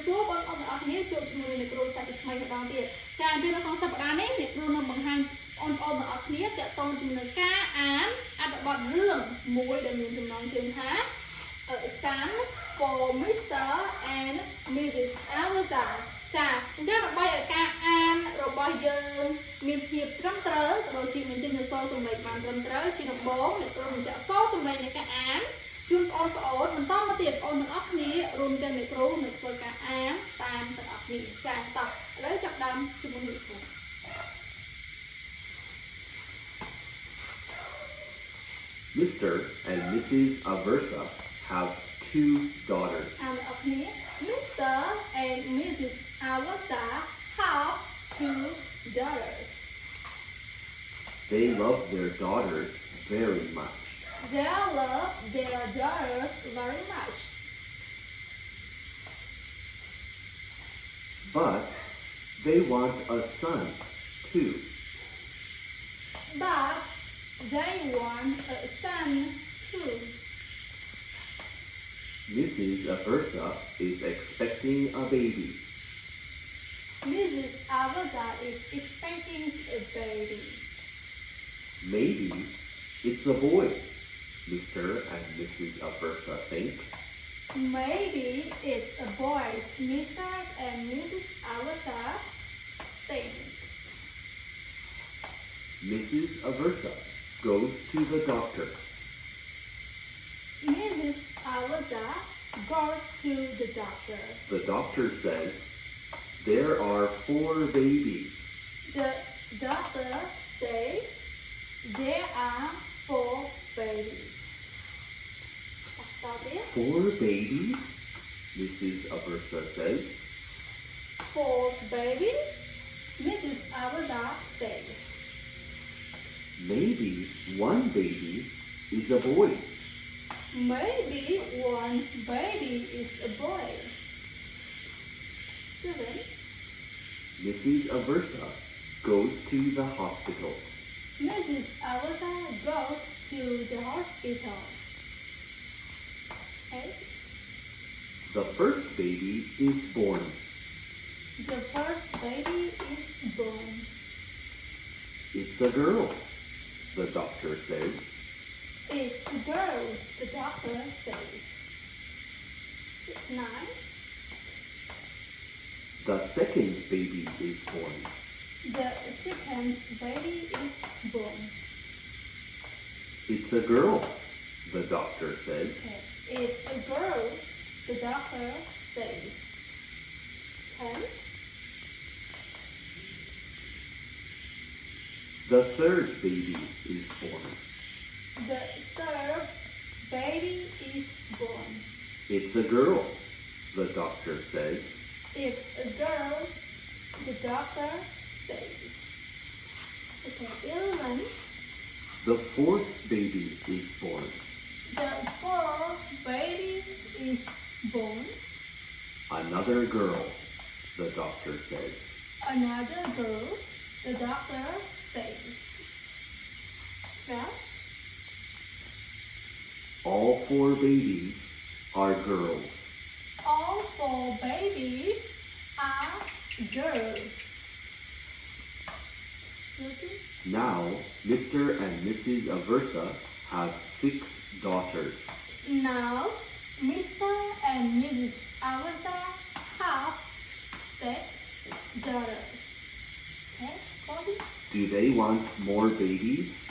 សួរបងប្អូនទាំងអស់គ្នាជួបជាមួយនឹងគ្រូសាស្ត្រថ្មីម្ដងទៀតចាអញ្ចឹងនៅក្នុងសប្តាហ៍នេះអ្នកគ្រូនឹងបង្ហាញបងប្អូនទាំងអស់គ្នាទាក់ទងជាមួយនឹងការអានអត្ថបទរឿងមួយដែលមានចំណងជើងថា A Son for Mr. and Mrs. Avatar ចាអញ្ចឹងដើម្បីឲ្យការអានរបស់យើងមានភាពត្រឹមត្រូវក៏ដូចជាបញ្ចេញអក្សរសម្លេងបានត្រឹមត្រូវជាដំបូងអ្នកគ្រូនឹងចាក់អក្សរសម្លេងនៃការអានជូនបងប្អូនបន្តមកទៀតបងប្អូនទាំងអស់គ្នារួមទាំងអ្នកគ្រូនឹងធ្វើការអានតាមទាំងអស់គ្នាចាតោះឥឡូវចាប់ដើមជាមួយអ្នកគ្រូ Mr. and Mrs. Aversa have 2 daughters. Mr. and Mrs. Aversa have 2 daughters. They love their daughters very much. They love their daughters very much. But they want a son too. But they want a son too. Mrs. Aversa is expecting a baby. Mrs. Aversa is expecting a baby. Maybe it's a boy, Mr. and Mrs. Aversa think. Maybe it's a boy, Mr. and Mrs. Aversa think. Mrs. Aversa goes to the doctor. Mrs. Aversa goes to the doctor. The doctor says there are 4 babies. The doctor says there are 4 babies. 4 babies? Mrs. Aversa says. 4 babies? Mrs. Aversa says. Maybe 1 baby is a boy. Maybe 1 baby is a boy. 7. Mrs. Aversa goes to the hospital. Mrs. Aversa goes to the hospital. 8. The first baby is born. The first baby is born. It's a girl, the doctor says. It's a girl, the doctor says. 9. The second baby is born. The second baby is born. It's a girl, the doctor says. Okay. It's a girl, the doctor says. 10. The third baby is born. The third baby is born. It's a girl, the doctor says. It's a girl, the doctor says. Okay, 11. The fourth baby is born. The fourth baby is born. Another girl, the doctor says. Another girl, the doctor says. 12. All 4 babies are girls. All 4 babies are girls. 13. Now, Mr. and Mrs. Aversa have 6 daughters. Now, Mr. and Mrs. Aversa have 6 daughters. Okay, 14. Do they want more babies?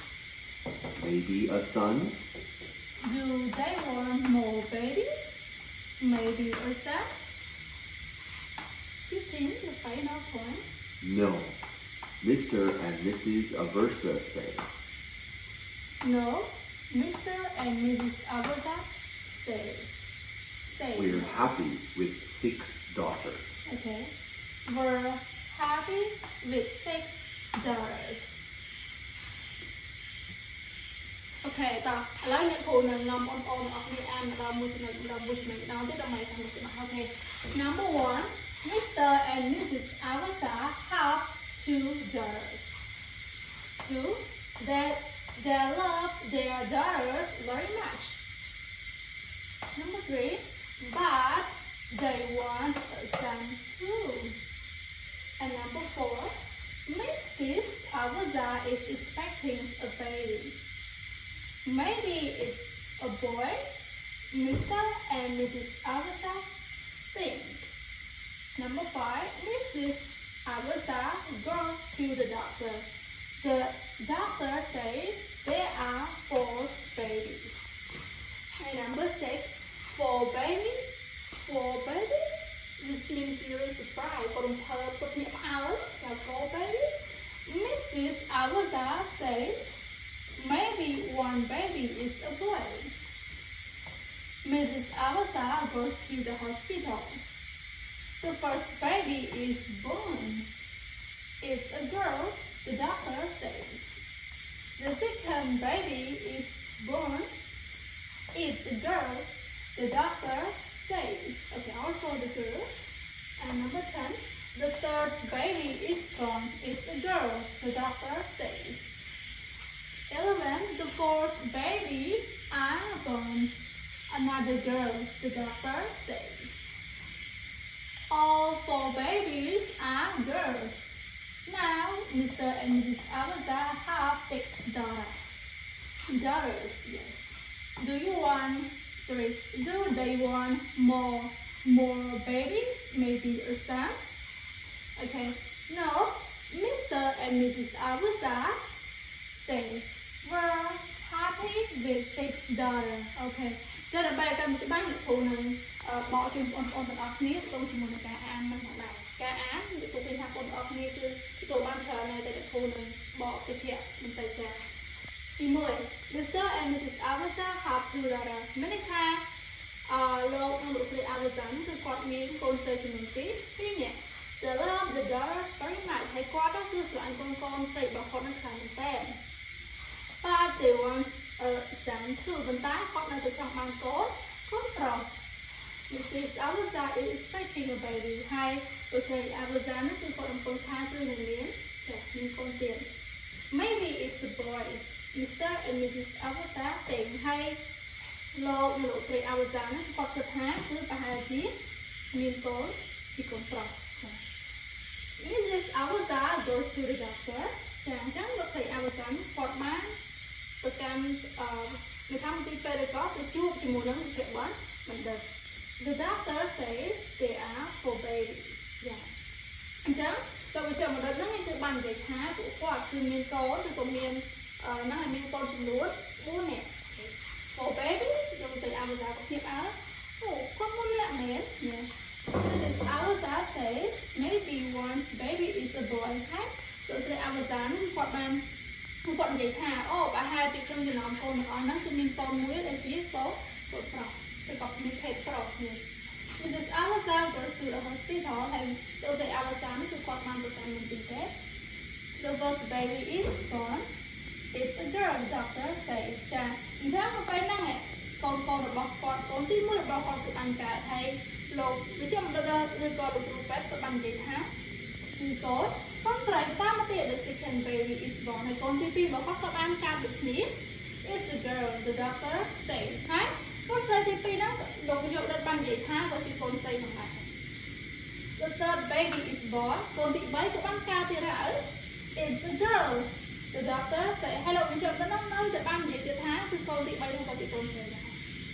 Maybe a son? Do they want more babies? Maybe a son? 15, the final point. No. Mr. and Mrs. Aversa say. No, Mr. and Mrs. Aversa says. We're happy with 6 daughters. Okay. We're happy with 6 daughters. Okay, តោះឥឡូវអ្នកគ្រូនឹងនាំបងប្អូនទាំងអស់គ្នាអានម្ដងមួយចំណុចម្ដងមួយចំណុចម្ដងទៀតដើម្បីតាមមួយច្បាស់ Okay. Number 1, Mr. and Mrs. Aversa have 2 daughters. 2. They love their daughters very much. Number 3, but they want a son too. And number 4, Mrs. Awaza is expecting a baby. Maybe it's a boy. Mr. and Mrs. Awaza think. Number 5, Mrs. Awaza goes to the doctor. The doctor says there are 4 babies. And number 6, 4 babies. 4 babies. This means zero surprise. For put me out. 4 babies. Mrs. Awaza says maybe 1 baby is a boy. Mrs. Awaza goes to the hospital. The first baby is born. It's a girl, the doctor says. The second baby is born. It's a girl, the doctor says. Okay, also the girl. And number 10, the third baby is born. It's a girl, the doctor says. 11, the fourth baby are born. Another girl, the doctor says. All 4 babies are girls. Now, Mr. and Mrs. Awaza have 6 daughters. Daughters, yes. Do they want more babies? Maybe a son? Okay. No, Mr. and Mrs. Awaza say we're happy with 6 daughters. Okay. ចឹងដើម្បីឲ្យកាន់តែច្បាស់លោកគ្រូនឹងបកជូនបងប្អូនទាំងអស់គ្នាទៅជាមួយនឹងការអាននឹងផងដែរការអានលោកគ្រូឃើញថាបងប្អូនទាំងអស់គ្នាគឺទទួលបានច្រើនណាស់តែលោកគ្រូនឹងបកបញ្ជាក់បន្តិចចា៎ទី1 Mr. and Mrs. Awaza have 2 daughters មានន័យថាលោកនិងលោកស្រី Awaza គឺគាត់មានកូនស្រីចំនួន2នាក់ They love the daughters very much ហើយគាត់គឺស្រឡាញ់កូនស្រីរបស់គាត់នឹងខ្លាំងមែនទែន But they want a son too ប៉ុន្តែគាត់នៅតែចង់បានកូនប្រុស Mrs. Awaza is expecting a baby ហើយលោកស្រី Awaza នោះគឺគាត់កំពុងថាគឺនឹងមានកូនទៀត Maybe it's a boy Mr. and Mrs. Awaza think ហើយលោកនិងលោកស្រី Awaza នោះគាត់គិតថាគឺប្រហែលជាមានកូនជាកូនប្រុស Mrs. Awaza goes to the doctor ចាអញ្ចឹងលោកស្រី Awaza គាត់បានទៅកាន់នៅខាងមន្ទីរពេទ្យឬក៏ទៅជួបជាមួយនឹងវិជ្ជបណ្ឌិត The doctor says there are 4 babies យ៉ាអញ្ចឹងលោកវិជ្ជបណ្ឌិតហ្នឹងគឺបាននិយាយថាពួកគាត់គឺមានកូនឬក៏មានហ្នឹងឲ្យមានកូនចំនួន4នាក់ 4 babies លោកស្រី Awaza ក៏ភ្ញាក់អើអូគាត់4នាក់មែន Mrs. Awaza says maybe one's baby is a boy ហើយលោកស្រី Awaza ហ្នឹងគាត់បានគាត់និយាយថាអូប្រហែលជាខ្ញុំចំណោមកូនទាំងអស់ហ្នឹងគឺមានកូនមួយដែលជាកូនប្រុសឬក៏មានភេទប្រុស Yes Mrs. Awaza goes to the hospital ហើយលោកស្រី Awaza ហ្នឹងគឺគាត់បានទៅកាន់មន្ទីរពេទ្យ The first baby is born It's a girl the doctor said ចាអញ្ចឹងទៅពេលហ្នឹងកូនរបស់គាត់កូនទី1របស់គាត់គឺបានកើតហើយលោកវិជ្ជបណ្ឌិតឬក៏លោកគ្រូពេទ្យក៏បាននិយាយថាគឺកូនស្រីតាមមកទៀត The second baby is born ហើយកូនទី2របស់គាត់ក៏បានកើតដូចគ្នា It's a girl the doctor said ហើយកូនស្រីទី2ហ្នឹងលោកវិជ្ជបណ្ឌិតបាននិយាយថាក៏ជាកូនស្រីផងដែរ The third baby is born កូនទី3ក៏បានកើតទៀតហើយ It's a girl the doctor said ហើយលោកវិជ្ជបណ្ឌិតហ្នឹងនៅតែបាននិយាយទៀតថាគឺកូនទី3ហ្នឹងក៏ជាកូនស្រីដែរ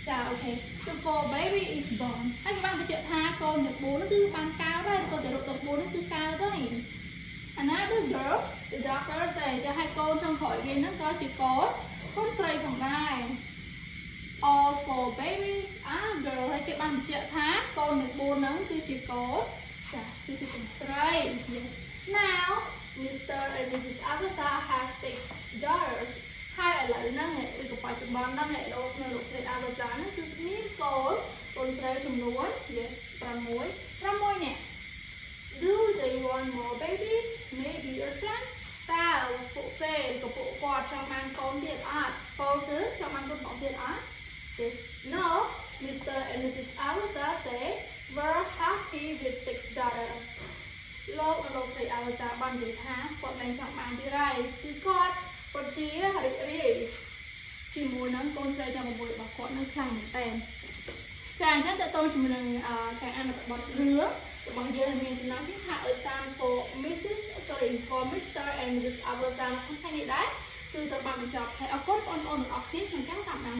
ចាអូខេ The fourth baby is born ហើយបានបញ្ជាក់ថាកូនទាំង4ហ្នឹងគឺបានកើតហើយឬក៏ទារកទាំង4ហ្នឹងគឺកើតហើយ Another girl the doctor said ចាហើយកូនtrongក្រោយគេហ្នឹងក៏ជាកូនស្រីផងដែរ All 4 babies are girl ហើយគេបានបញ្ជាក់ថាកូនទាំង4ហ្នឹងគឺជាកូនចាគឺជាកូនស្រី Yes Now Mr. and Mrs. Awaza have 6 daughters ហើយឥឡូវហ្នឹងឬក៏បច្ចុប្បន្នហ្នឹងលោកនៅលោកស្រី Awaza ហ្នឹងគឺមានកូនស្រីចំនួន Yes 6នាក់ Do they want more babies? Maybe your son? តើពួកគេក៏ពួកគាត់ចង់បានកូនទៀតអត់ពលគឺចង់បានកូនប្រុសទៀតអត់ Yes No Mr. and Mrs. Awaza say we're happy with 6 daughters លោកនិងលោកស្រី Awaza បាននិយាយថាគាត់លែងចង់បានទៀតហើយគឺគាត់ពិតជារីករាយជាមួយនឹងកូនស្រីទាំង6របស់គាត់នឹងខ្លាំងមែនទែន ចាអញ្ចឹងតើតើជាមួយនឹងការអានបទរឿងរបស់យើងមានចំណងជើងថា A Son for Mrs. Sorry for Mr. and Mrs. Aberson ក្នុងថ្ងៃនេះដែរគឺត្រូវបានបញ្ចប់ហើយអរគុណបងប្អូនទាំងអស់គ្នាក្នុងការតាមដាន